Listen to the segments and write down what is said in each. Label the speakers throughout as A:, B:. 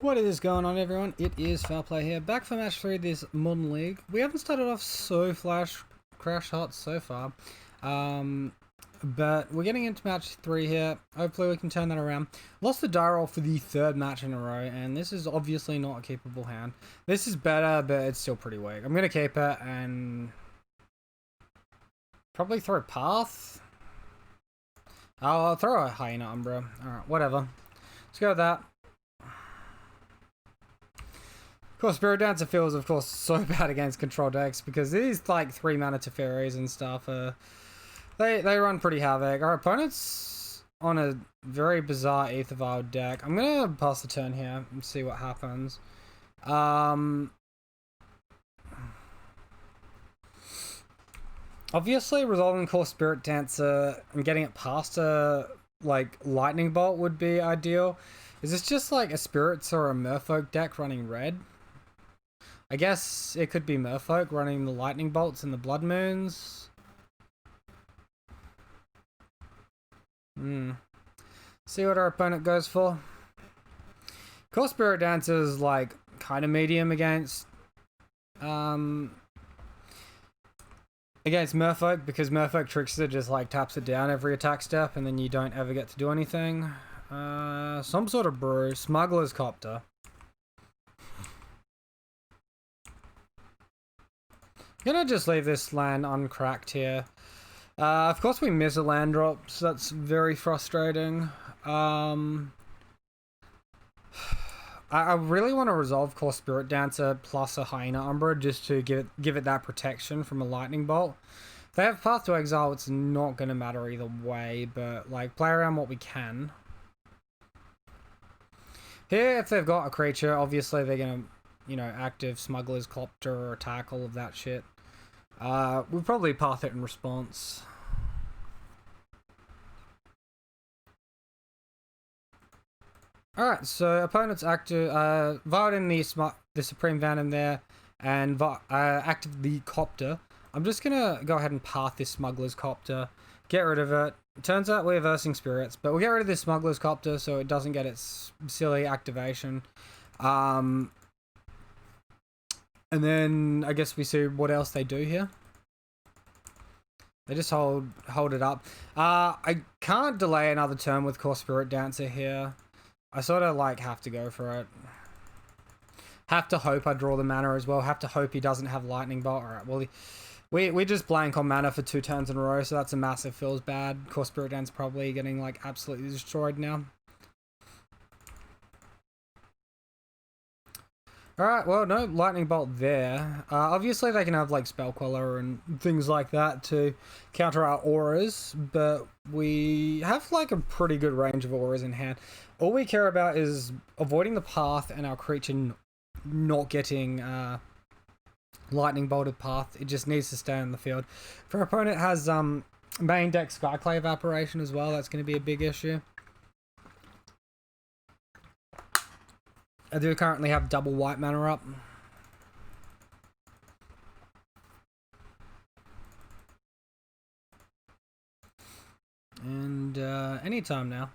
A: What is going on, everyone? It is Foul Play here, back for match 3 of this Modern League. We haven't started off so crash hot so far, but we're getting into match 3 here. Hopefully we can turn that around. Lost the die roll for the third match in a row, and this is obviously not a keepable hand. This is better, but it's still pretty weak. I'm going to keep it and probably throw Path. Oh, I'll throw a Hyena Umbra. Alright, whatever. Let's go with that. Of course, Spirit Dancer feels, of course, so bad against control decks because these, like, 3 mana Teferis and stuff, they run pretty havoc. Our opponent's on a very bizarre Aether Vial deck. I'm gonna pass the turn here and see what happens. Obviously, resolving Core Spirit Dancer and getting it past a, like, Lightning Bolt would be ideal. Is this just, like, a Spirits or a Merfolk deck running red? I guess it could be Merfolk running the Lightning Bolts and the Blood Moons. See what our opponent goes for. Core Spirit Dancer is like kind of medium against Merfolk, because Merfolk Trickster just like taps it down every attack step and then you don't ever get to do anything. Some sort of brew. Smuggler's Copter. Gonna just leave this land uncracked here. Of course we miss a land drop, so that's very frustrating. I really want to resolve Core Spirit Dancer plus a Hyena Umbra just to give it that protection from a Lightning Bolt. If they have Path to Exile, it's not going to matter either way, but like play around what we can. Here, if they've got a creature, obviously they're going to, you know, active Smuggler's Copter or attack, all of that shit. We'll probably path it in response. Alright, so opponent's active, vialed in the Supreme Venom there, and active the Copter. I'm just gonna go ahead and path this Smuggler's Copter, get rid of it. Turns out we're versing spirits, but we'll get rid of this Smuggler's Copter so it doesn't get its silly activation. And then I guess we see what else they do here. They just hold it up. I can't delay another turn with Core Spirit Dancer here. I sort of like have to go for it. Have to hope I draw the mana as well. Have to hope he doesn't have Lightning Bolt. Alright, well, we just blank on mana for 2 turns in a row, so that's a massive feels bad. Core Spirit Dancer probably getting like absolutely destroyed now. Alright, well, no Lightning Bolt there. Obviously they can have like Spell Queller and things like that to counter our auras, but we have like a pretty good range of auras in hand. All we care about is avoiding the path and our creature not getting Lightning Bolted path. It just needs to stay on the field. If our opponent has main deck Skyclave Evaporation as well, that's going to be a big issue. I do currently have double white mana up. And anytime now.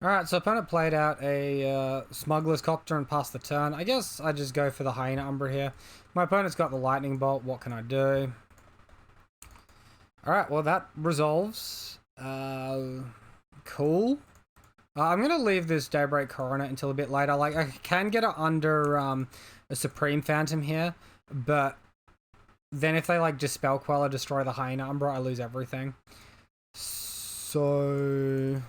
A: Alright, so opponent played out a Smuggler's Copter and passed the turn. I guess I just go for the Hyena Umbra here. My opponent's got the Lightning Bolt. What can I do? Alright, well that resolves. Cool. I'm going to leave this Daybreak Coronet until a bit later. Like, I can get it under a Supreme Phantom here, but then if they, like, just Spell Queller, destroy the Hyena Umbra, I lose everything. So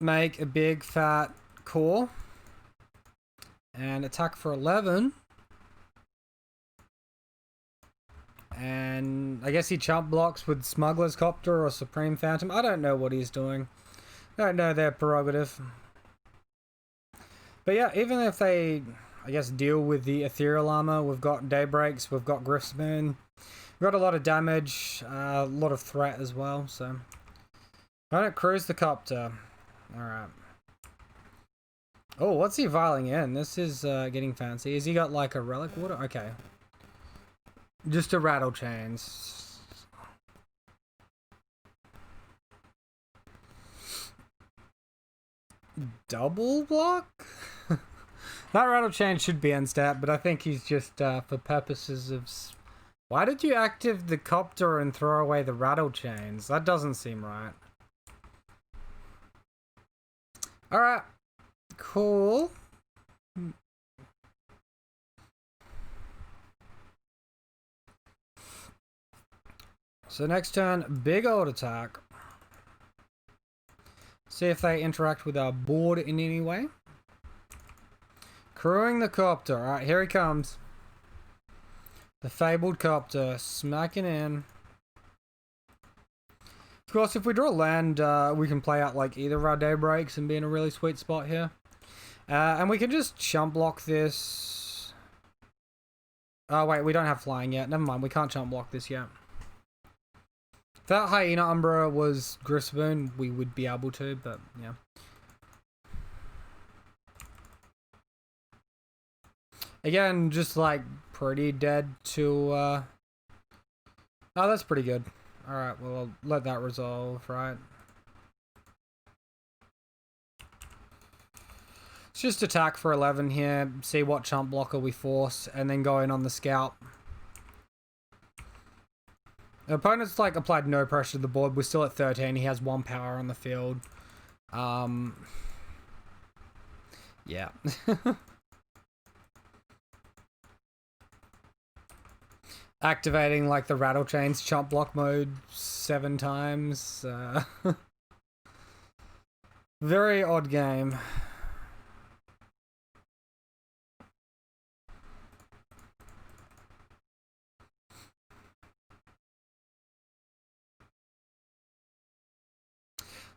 A: make a big, fat core and attack for 11. And I guess he chump blocks with Smuggler's Copter or Supreme Phantom. I don't know what he's doing. I don't know their prerogative. But yeah, even if they, I guess, deal with the Ethereal Armor, we've got Daybreaks, we've got Griff's Moon. We've got a lot of damage, a lot of threat as well, so. Alright, cruise the Copter. Alright. Oh, what's he vialing in? This is getting fancy. Has he got like a Relic Water? Okay. Just a Rattle Chains. double block? That rattle chain should be end stat, but I think he's just for purposes of... Why did you active the copter and throw away the rattle chains? That doesn't seem right. Alright. Cool. So next turn, big old attack. See if they interact with our board in any way. Crewing the copter. Alright, here he comes. The fabled copter, smacking in. Of course, if we draw land, we can play out like either of our daybreaks and be in a really sweet spot here. And we can just chump block this. Oh wait, we don't have flying yet. Never mind, we can't chump block this yet. If that Hyena Umbra was Griffspoon, we would be able to, but yeah. Again, just like pretty dead to... Oh, that's pretty good. Alright, well, I'll let that resolve, right? Let's just attack for 11 here, see what chump blocker we force, and then go in on the scout. The opponent's like applied no pressure to the board. We're still at 13. He has 1 power on the field. Yeah. Activating like the rattle chains chump block mode 7 times. Very odd game.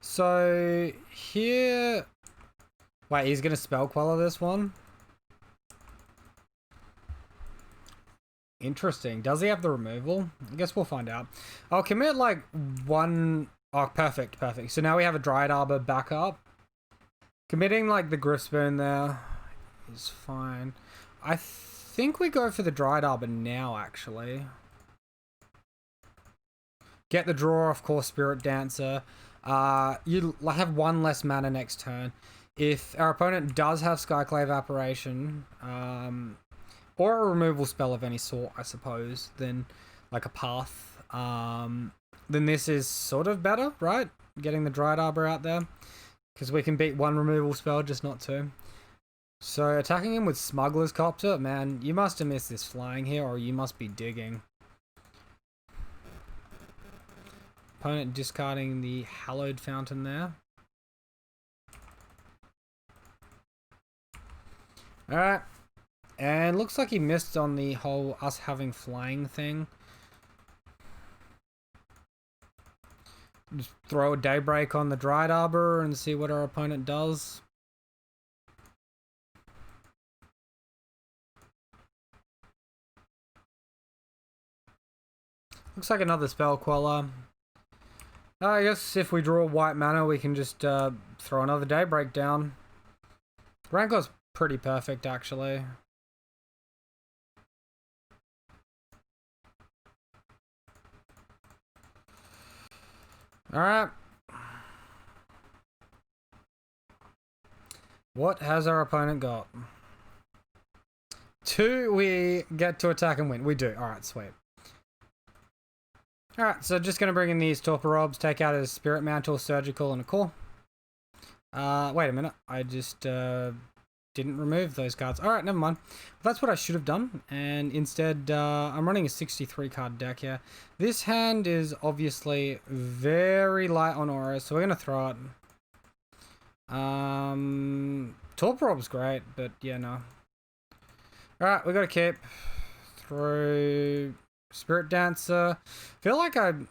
A: So here, wait, he's gonna spell queller this one. Interesting. Does he have the removal? I guess we'll find out. I'll commit like 1. Oh, perfect. So now we have a Dryad Arbor backup. Committing like the Griffspoon there is fine. I think we go for the Dryad Arbor now, actually. Get the draw, of course, Spirit Dancer. You have 1 less mana next turn. If our opponent does have Skyclave Apparition, or a removal spell of any sort, I suppose, then like a path, then this is sort of better, right? Getting the Dryad Arbor out there, because we can beat 1 removal spell, just not 2. So attacking him with Smuggler's Copter, man, you must have missed this flying here, or you must be digging. Opponent discarding the Hallowed Fountain there. Alright. And looks like he missed on the whole us having flying thing. Just throw a Daybreak on the Dryad Arbor and see what our opponent does. Looks like another Spell Queller. I guess if we draw white mana, we can just throw another Daybreak down. Rancor's pretty perfect, actually. Alright. What has our opponent got? 2, we get to attack and win. We do. Alright, sweet. Alright, so just going to bring in these Torporobs, take out his Spirit Mantle, Surgical, and a Core. Wait a minute. I just didn't remove those cards. Alright, never mind. Well, that's what I should have done. And instead, I'm running a 63 card deck here. This hand is obviously very light on auras, so we're going to throw it. Torporob's great, but yeah, no. Alright, we got to keep. Through Spirit Dancer. Feel like I'd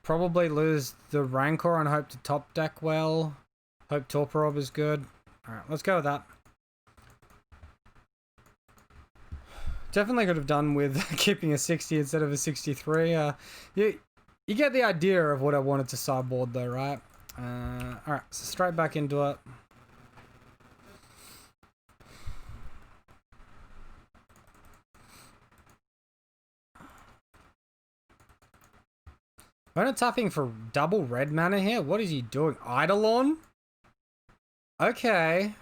A: probably lose the Rancor and hope to top deck well. Hope Torporob is good. Alright, let's go with that. Definitely could have done with keeping a 60 instead of a 63. You get the idea of what I wanted to sideboard though, right? Alright, so straight back into it. Opponent tapping for double red mana here? What is he doing? Eidolon? Okay.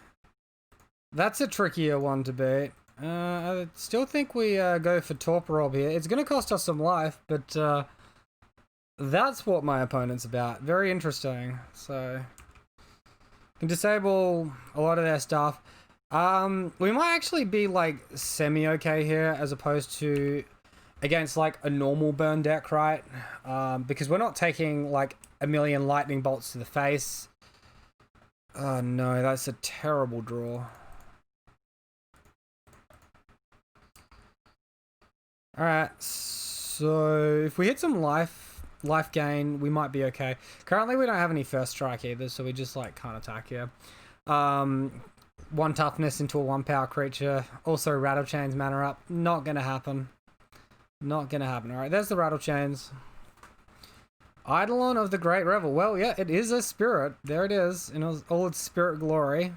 A: That's a trickier one to beat. I still think we go for Torporob here. It's going to cost us some life, but that's what my opponent's about. Very interesting. So, can disable a lot of their stuff. We might actually be like semi-okay here as opposed to against like a normal burn deck, right? Because we're not taking like a million lightning bolts to the face. Oh no, that's a terrible draw. Alright, so if we hit some life gain, we might be okay. Currently we don't have any first strike either, so we just like can't attack here. One toughness into a 1 power creature. Also rattle chains mana up. Not gonna happen. Not gonna happen. Alright, there's the rattle chains. Eidolon of the Great Revel. Well, yeah, it is a spirit. There it is in all its spirit glory.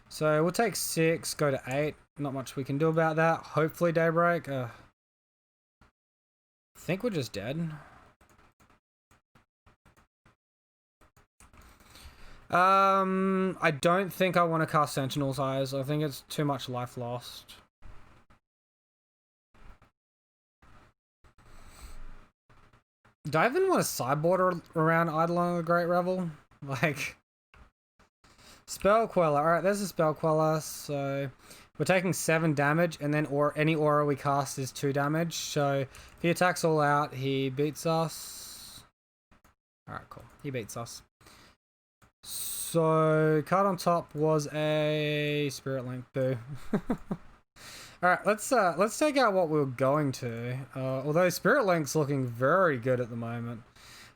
A: So we'll take 6, go to 8. Not much we can do about that. Hopefully Daybreak. I think we're just dead. I don't think I want to cast Sentinel's Eyes. I think it's too much life lost. Do I even want to sideboard around Eidolon of the Great Revel? Like, Spell Queller. Alright, there's a Spell Queller. So we're taking 7 damage, and then any aura we cast is 2 damage. So if he attacks all out, he beats us. Alright, cool. He beats us. So card on top was a Spirit Link. Boo. Alright, let's take out what we were going to. Although Spirit Link's looking very good at the moment.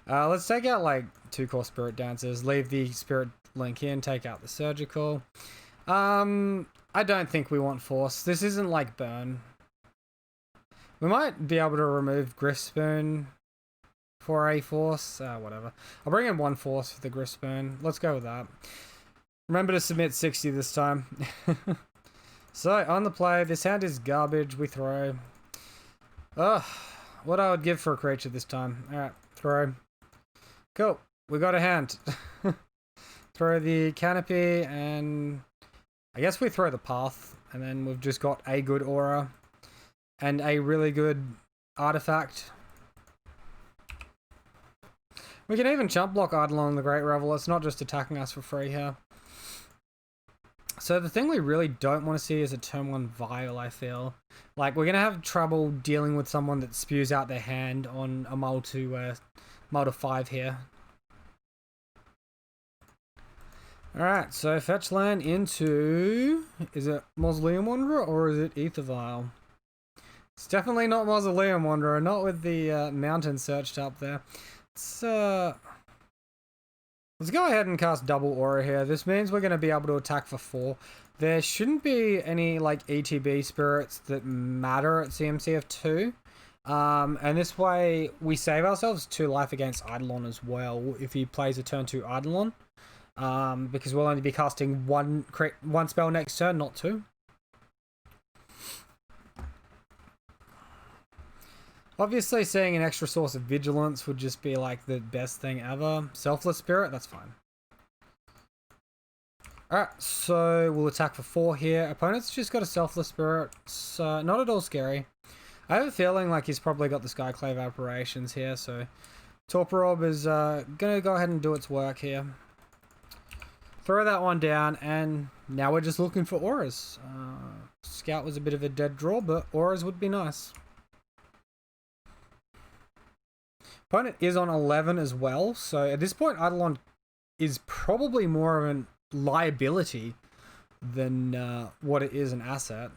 A: Let's take out like 2 core Spirit Dancers, leave the Spirit Link in, take out the Surgical. I don't think we want Force. This isn't like Burn. We might be able to remove Griffspoon for a Force. Whatever. I'll bring in 1 Force for the Griffspoon. Let's go with that. Remember to submit 60 this time. So, on the play, this hand is garbage, we throw. Ugh, what I would give for a creature this time. Alright, throw. Cool, we got a hand. Throw the Canopy, and I guess we throw the Path, and then we've just got a good aura, and a really good artifact. We can even chump block Eidolon the Great Revel, it's not just attacking us for free here. So the thing we really don't want to see is a turn 1 Vial, I feel. Like, we're going to have trouble dealing with someone that spews out their hand on a mull to 5 here. Alright, so fetch land into... Is it Mausoleum Wanderer or is it Aether Vial? It's definitely not Mausoleum Wanderer, not with the mountain searched up there. Let's go ahead and cast double aura here. This means we're going to be able to attack for 4. There shouldn't be any like ETB spirits that matter at CMC of 2. And this way we save ourselves 2 life against Eidolon as well if he plays a turn 2 Eidolon. Because we'll only be casting one spell next turn, not 2. Obviously, seeing an extra source of vigilance would just be like the best thing ever. Selfless Spirit, that's fine. Alright, so we'll attack for 4 here. Opponent's just got a Selfless Spirit. So not at all scary. I have a feeling like he's probably got the Skyclave Apparitions here, so Torporob is gonna go ahead and do its work here. Throw that one down, and now we're just looking for auras. Scout was a bit of a dead draw, but auras would be nice. Opponent is on 11 as well, so at this point Eidolon is probably more of a liability than what it is an asset.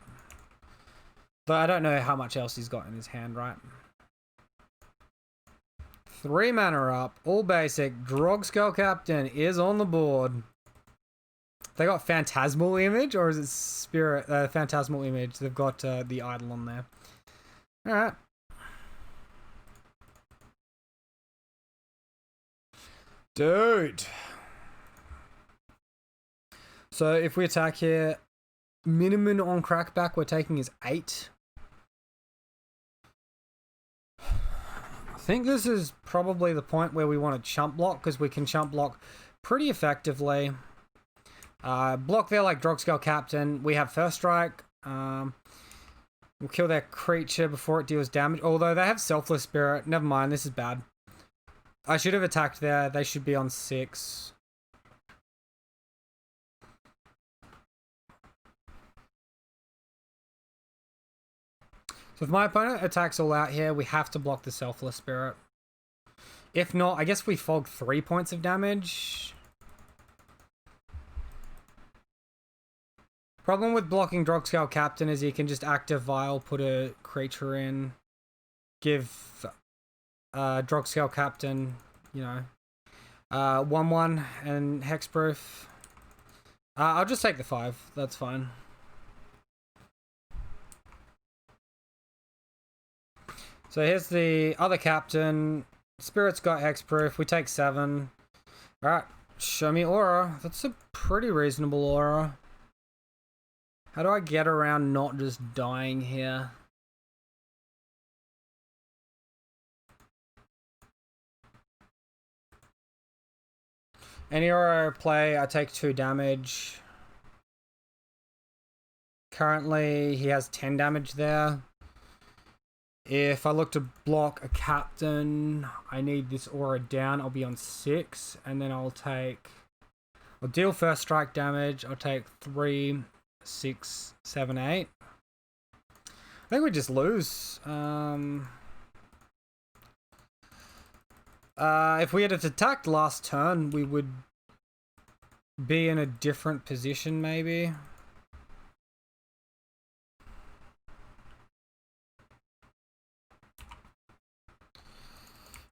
A: But I don't know how much else he's got in his hand, right? 3 mana up, all basic. Drog Skull Captain is on the board. They got Phantasmal Image, or is it Spirit? Phantasmal Image. They've got the Eidolon there. Alright. Dude. So if we attack here, minimum on crackback we're taking is 8. think this is probably the point where we want to chump block, because we can chump block pretty effectively. Block there like Drogskull Captain. We have first strike. We'll kill their creature before it deals damage. Although they have Selfless Spirit. Never mind, this is bad. I should have attacked there. They should be on 6. So if my opponent attacks all out here, we have to block the Selfless Spirit. If not, I guess we fog 3 points of damage. Problem with blocking Drogskull Captain is you can just active Vial, put a creature in, give Drogskull Captain, you know, 1/1 and hexproof. I'll just take the 5. That's fine. So here's the other captain. Spirit's got hexproof. We take 7. Alright, show me aura. That's a pretty reasonable aura. How do I get around not just dying here? Any aura I play, I take 2 damage. Currently, he has 10 damage there. If I look to block a captain, I need this aura down. I'll be on 6, and then I'll deal first strike damage. I'll take 3, 6, 7, 8. I think we just lose. If we had attacked last turn, we would be in a different position, maybe.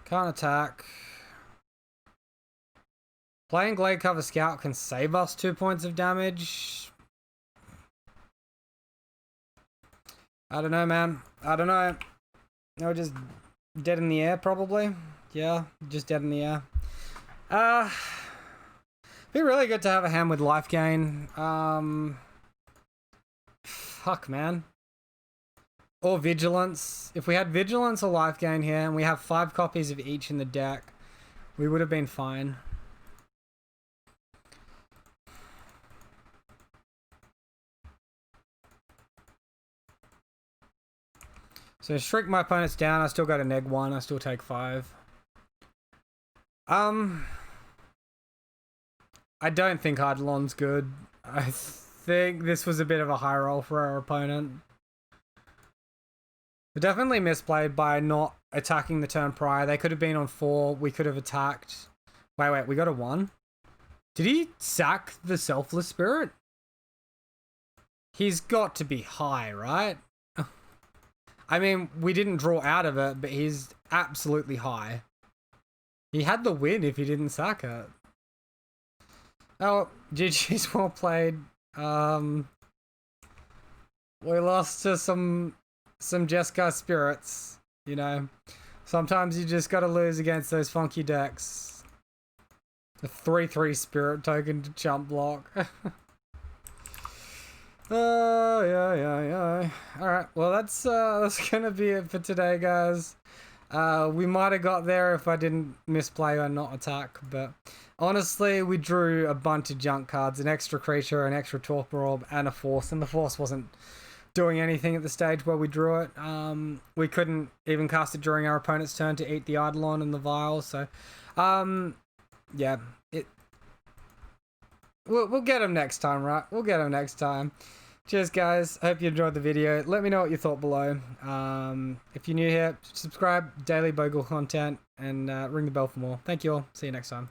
A: Can't attack. Playing Glade Cover Scout can save us 2 points of damage. I don't know, man. I don't know. No, just dead in the air, probably. Yeah, just dead in the air. Be really good to have a hand with life gain. Fuck, man. Or Vigilance. If we had Vigilance or life gain here, and we have 5 copies of each in the deck, we would have been fine. So shrink my opponent's down. I still got a -1. I still take 5. I don't think Eidolon's good. I think this was a bit of a high roll for our opponent. We definitely misplayed by not attacking the turn prior. They could have been on 4. We could have attacked. Wait, we got a 1? Did he sack the Selfless Spirit? He's got to be high, right? I mean, we didn't draw out of it, but he's absolutely high. He had the win if he didn't sack it. Oh, GG's well played. We lost to some Jeskai spirits, you know. Sometimes you just gotta lose against those funky decks. A 3/3 spirit token to chump block. Oh, yeah. Alright, well that's gonna be it for today, guys. We might have got there if I didn't misplay or not attack, but honestly, we drew a bunch of junk cards, an extra creature, an extra torpor orb, and a force, and the force wasn't doing anything at the stage where we drew it. We couldn't even cast it during our opponent's turn to eat the Eidolon and the Vial, so yeah, we'll get him next time, right? We'll get him next time. Cheers, guys. Hope you enjoyed the video. Let me know what you thought below. If you're new here, subscribe, daily Bogle content, and ring the bell for more. Thank you all. See you next time.